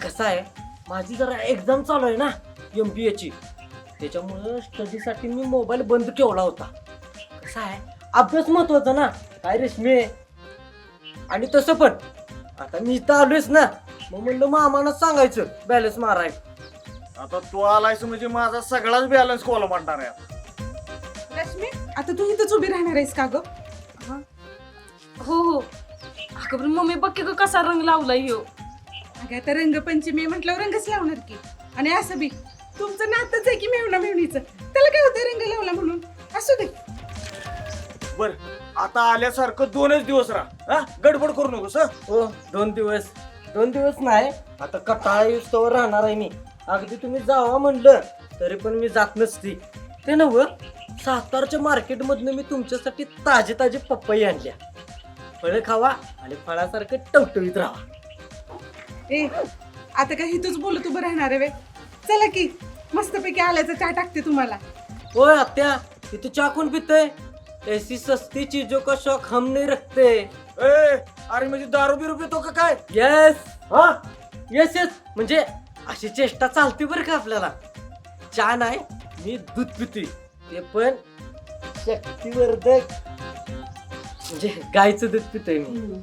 कसं आहे, माझी जरा एक्झाम चालू आहे ना MBA ची, त्याच्यामुळं स्टडीसाठी मी मोबाईल बंद ठेवला होता. कसं आहे, अभ्यास महत्वाचा ना काय रेशमी. आणि तसं पण आता मी इथं आलोयच ना, मग म्हणलं मामानं सांगायचं बॅलन्स माराय. आता तू आलायस म्हणजे माझा सगळाच बॅलन्स कॉल म्हणणार आहे. रश्मी, आता तू इथंच उभी राहणार आहेस का ग? हो हो. अगं पण मम्मी बघ की ग कसा रंग लावलाय ह्यो. अगं आता रंगपंचमी म्हटल्यावर रंगच लावणार की. आणि असं बी तुमचं नातच आहे की मेवणा मेवणीचं, त्याला काय होतं रंग लावला म्हणून. असू दे. बर, आता आल्यासारखं 2च दिवस राहा. हा, गडबड करू नकोस. हं? हो, 2 दिवस नाही, आता कटाळा युस्तवर राहणार आहे मी. अगदी तुम्ही जावा म्हणलं तरी पण मी जात नसती. ते नव्ह, सातारच्या मार्केटमधनं मी तुमच्यासाठी ताजे ताजे पपई आणल्या. फळं खावा आणि फळासारखं टवटवीत राहा. ए, आता काय इथंच बोलत उभं राहणार आहे वे? चला की, मस्तपैकी आल्याचा चहा टाकते तुम्हाला. ओय आत्या, इथे चहा कोण पितय? ऐसी सस्ती चीजों का शौक हम नहीं रखते. ए, अरे म्हणजे दारू बिरू पितो का काय? येस, हा, येस येस, म्हणजे अशी चेष्टा चालते बरं का आपल्याला. चहा नाही, मी दूध पितोय, ते पण शक्तिवर्धक, म्हणजे गायचं दूध पितोय मी.